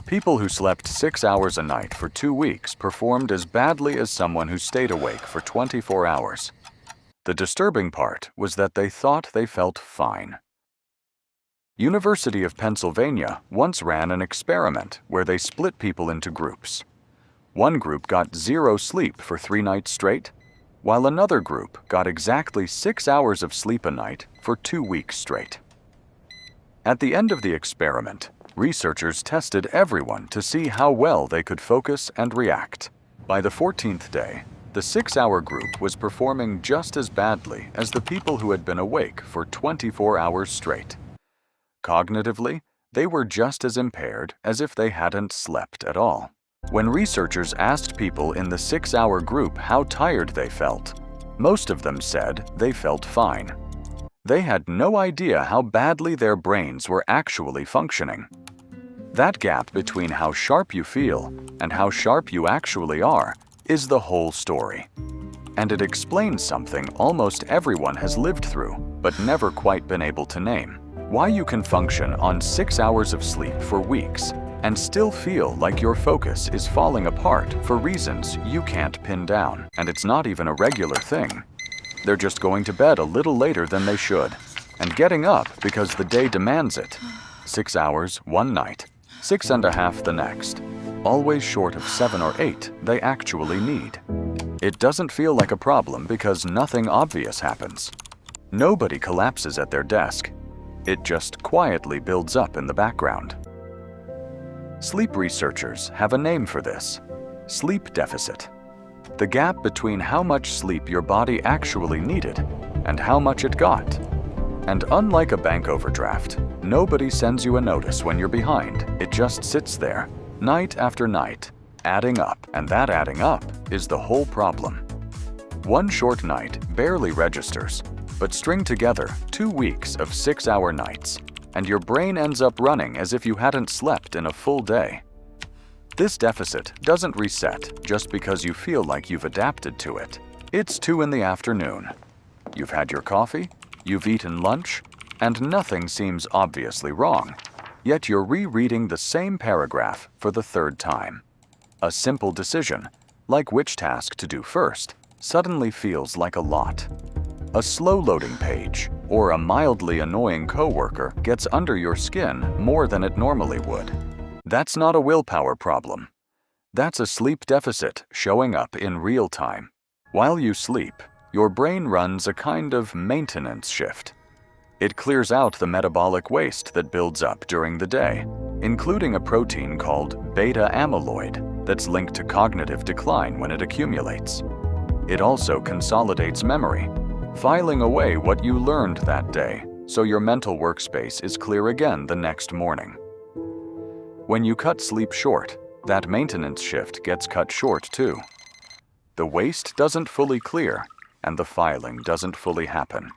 People who slept 6 hours a night for 2 weeks performed as badly as someone who stayed awake for 24 hours. The disturbing part was that they thought they felt fine. University of Pennsylvania once ran an experiment where they split people into groups. One group got 0 sleep for 3 nights straight, while another group got exactly 6 hours of sleep a night for 2 weeks straight. At the end of the experiment, researchers tested everyone to see how well they could focus and react. By the 14th day, the 6-hour group was performing just as badly as the people who had been awake for 24 hours straight. Cognitively, they were just as impaired as if they hadn't slept at all. When researchers asked people in the 6-hour group how tired they felt, most of them said they felt fine. They had no idea how badly their brains were actually functioning. That gap between how sharp you feel and how sharp you actually are is the whole story. And it explains something almost everyone has lived through, but never quite been able to name. Why you can function on 6 hours of sleep for weeks and still feel like your focus is falling apart for reasons you can't pin down. And it's not even a regular thing. They're just going to bed a little later than they should and getting up because the day demands it. 6 hours one night, 6.5 the next, always short of 7 or 8 they actually need. It doesn't feel like a problem because nothing obvious happens. Nobody collapses at their desk. It just quietly builds up in the background. Sleep researchers have a name for this: sleep deficit. The gap between how much sleep your body actually needed and how much it got. And unlike a bank overdraft, nobody sends you a notice when you're behind. It just sits there, night after night, adding up, and that adding up is the whole problem. One short night barely registers, but string together 2 weeks of 6-hour nights, and your brain ends up running as if you hadn't slept in a full day. This deficit doesn't reset just because you feel like you've adapted to it. It's 2 in the afternoon. You've had your coffee, you've eaten lunch, and nothing seems obviously wrong. Yet you're rereading the same paragraph for the 3rd time. A simple decision, like which task to do first, suddenly feels like a lot. A slow-loading page or a mildly annoying coworker gets under your skin more than it normally would. That's not a willpower problem. That's a sleep deficit showing up in real time. While you sleep, your brain runs a kind of maintenance shift. It clears out the metabolic waste that builds up during the day, including a protein called beta amyloid that's linked to cognitive decline when it accumulates. It also consolidates memory, filing away what you learned that day, so your mental workspace is clear again the next morning. When you cut sleep short, that maintenance shift gets cut short too. The waste doesn't fully clear, and the filing doesn't fully happen.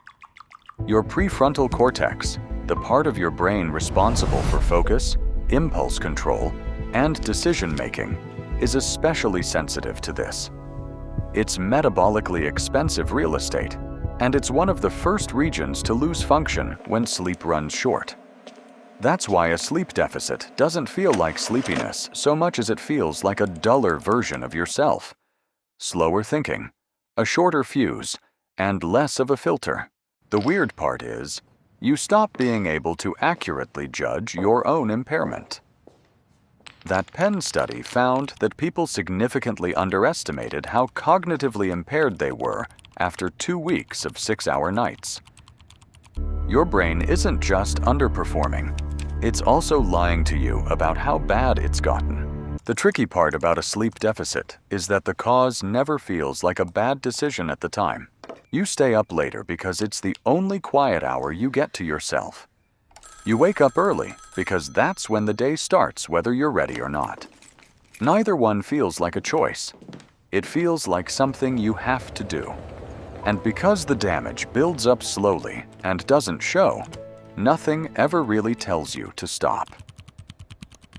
Your prefrontal cortex, the part of your brain responsible for focus, impulse control, and decision-making, is especially sensitive to this. It's metabolically expensive real estate, and it's one of the first regions to lose function when sleep runs short. That's why a sleep deficit doesn't feel like sleepiness so much as it feels like a duller version of yourself. Slower thinking, a shorter fuse, and less of a filter. The weird part is, you stop being able to accurately judge your own impairment. That Penn study found that people significantly underestimated how cognitively impaired they were after 2 weeks of 6-hour nights. Your brain isn't just underperforming, it's also lying to you about how bad it's gotten. The tricky part about a sleep deficit is that the cause never feels like a bad decision at the time. You stay up later because it's the only quiet hour you get to yourself. You wake up early because that's when the day starts, whether you're ready or not. Neither one feels like a choice. It feels like something you have to do. And because the damage builds up slowly and doesn't show, nothing ever really tells you to stop.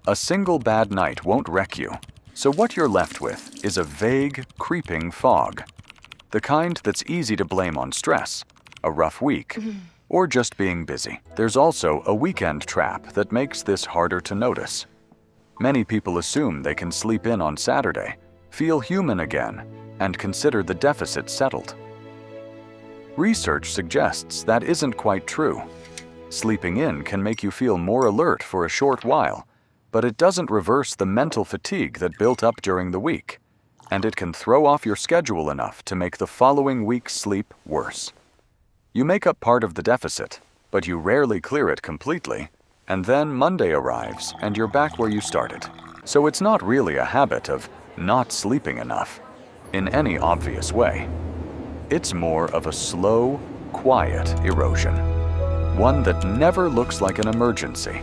A single bad night won't wreck you, so what you're left with is a vague, creeping fog. The kind that's easy to blame on stress, a rough week, or just being busy. There's also a weekend trap that makes this harder to notice. Many people assume they can sleep in on Saturday, feel human again, and consider the deficit settled. Research suggests that isn't quite true. Sleeping in can make you feel more alert for a short while, but it doesn't reverse the mental fatigue that built up during the week, and it can throw off your schedule enough to make the following week's sleep worse. You make up part of the deficit, but you rarely clear it completely, and then Monday arrives and you're back where you started. So it's not really a habit of not sleeping enough in any obvious way. It's more of a slow, quiet erosion, one that never looks like an emergency,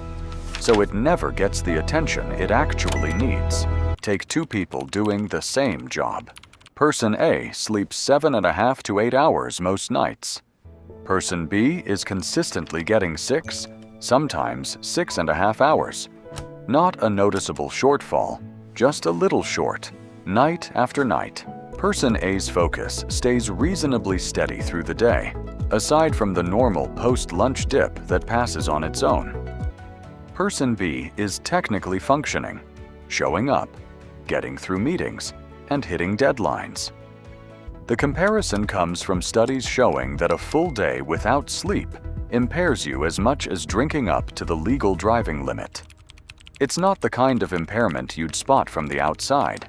so it never gets the attention it actually needs. Take two people doing the same job. Person A sleeps 7.5 to 8 hours most nights. Person B is consistently getting 6, sometimes 6.5 hours. Not a noticeable shortfall, just a little short, night after night. Person A's focus stays reasonably steady through the day, aside from the normal post-lunch dip that passes on its own. Person B is technically functioning, showing up, getting through meetings, and hitting deadlines. The comparison comes from studies showing that a full day without sleep impairs you as much as drinking up to the legal driving limit. It's not the kind of impairment you'd spot from the outside.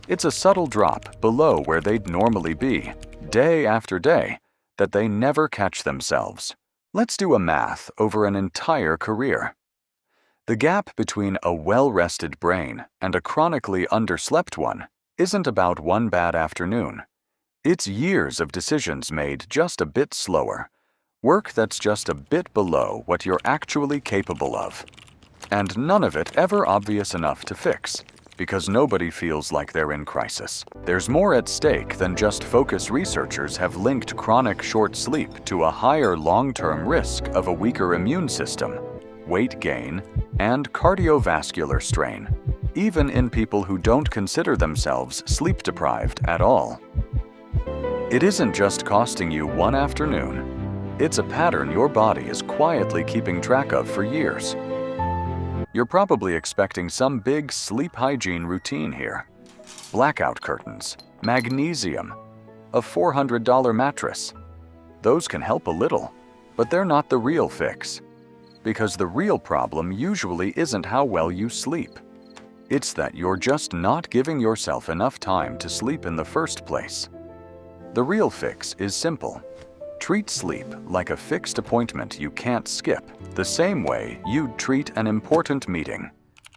It's a subtle drop below where they'd normally be, day after day, that they never catch themselves. Let's do a math over an entire career. The gap between a well-rested brain and a chronically underslept one isn't about one bad afternoon. It's years of decisions made just a bit slower, work that's just a bit below what you're actually capable of, and none of it ever obvious enough to fix, because nobody feels like they're in crisis. There's more at stake than just focus. Researchers have linked chronic short sleep to a higher long-term risk of a weaker immune system, weight gain, and cardiovascular strain, even in people who don't consider themselves sleep-deprived at all. It isn't just costing you one afternoon. It's a pattern your body is quietly keeping track of for years. You're probably expecting some big sleep hygiene routine here. Blackout curtains, magnesium, a $400 mattress. Those can help a little, but they're not the real fix. Because the real problem usually isn't how well you sleep. It's that you're just not giving yourself enough time to sleep in the first place. The real fix is simple. Treat sleep like a fixed appointment you can't skip, the same way you'd treat an important meeting,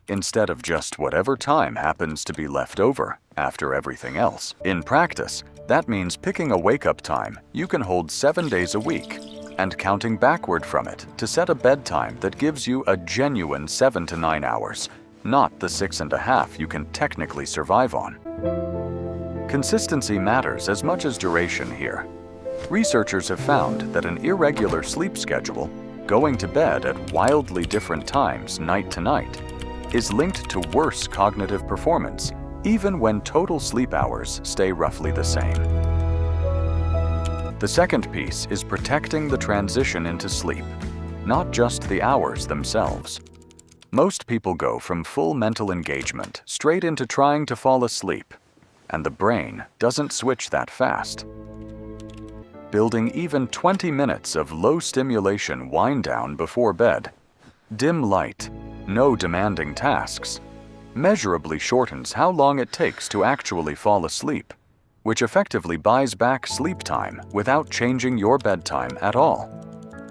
instead of just whatever time happens to be left over after everything else. In practice, that means picking a wake-up time you can hold 7 days a week and counting backward from it to set a bedtime that gives you a genuine 7 to 9 hours, not the 6.5 you can technically survive on. Consistency matters as much as duration here. Researchers have found that an irregular sleep schedule, going to bed at wildly different times night to night, is linked to worse cognitive performance, even when total sleep hours stay roughly the same. The second piece is protecting the transition into sleep, not just the hours themselves. Most people go from full mental engagement straight into trying to fall asleep, and the brain doesn't switch that fast. Building even 20 minutes of low-stimulation wind-down before bed, dim light, no demanding tasks, measurably shortens how long it takes to actually fall asleep, which effectively buys back sleep time without changing your bedtime at all.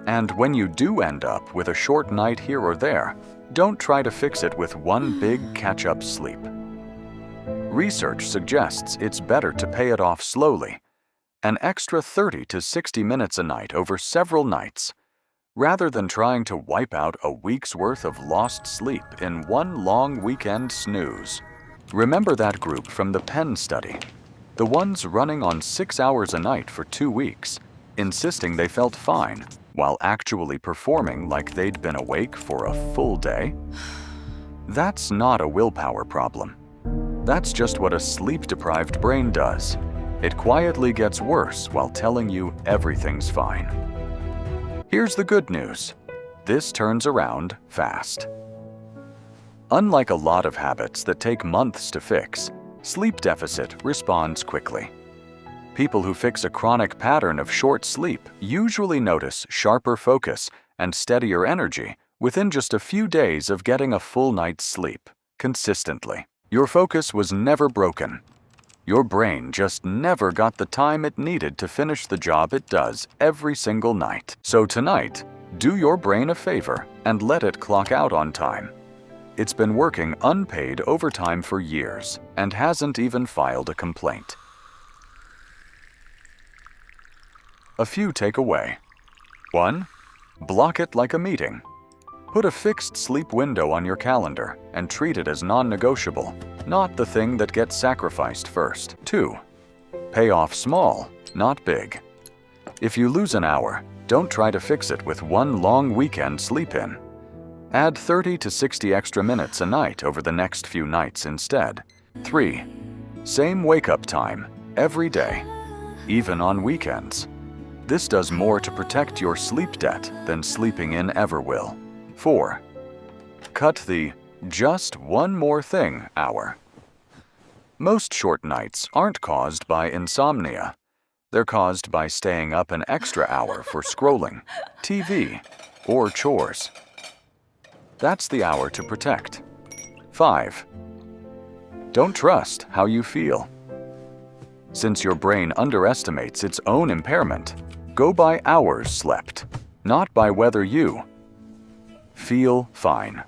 And when you do end up with a short night here or there, don't try to fix it with one big catch-up sleep. Research suggests it's better to pay it off slowly, an extra 30 to 60 minutes a night over several nights, rather than trying to wipe out a week's worth of lost sleep in one long weekend snooze. Remember that group from the Penn study, the ones running on 6 hours a night for 2 weeks, insisting they felt fine while actually performing like they'd been awake for a full day? That's not a willpower problem. That's just what a sleep-deprived brain does. It quietly gets worse while telling you everything's fine. Here's the good news. This turns around fast. Unlike a lot of habits that take months to fix, sleep deficit responds quickly. People who fix a chronic pattern of short sleep usually notice sharper focus and steadier energy within just a few days of getting a full night's sleep, consistently. Your focus was never broken. Your brain just never got the time it needed to finish the job it does every single night. So tonight, do your brain a favor and let it clock out on time. It's been working unpaid overtime for years and hasn't even filed a complaint. A few take away. 1. Block it like a meeting. Put a fixed sleep window on your calendar and treat it as non-negotiable, not the thing that gets sacrificed first. 2. Pay off small, not big. If you lose an hour, don't try to fix it with one long weekend sleep-in. Add 30 to 60 extra minutes a night over the next few nights instead. 3. Same wake-up time, every day, even on weekends. This does more to protect your sleep debt than sleeping in ever will. 4. Cut the "just one more thing" hour. Most short nights aren't caused by insomnia. They're caused by staying up an extra hour for scrolling, TV, or chores. That's the hour to protect. 5. Don't trust how you feel. Since your brain underestimates its own impairment, go by hours slept, not by whether you feel fine.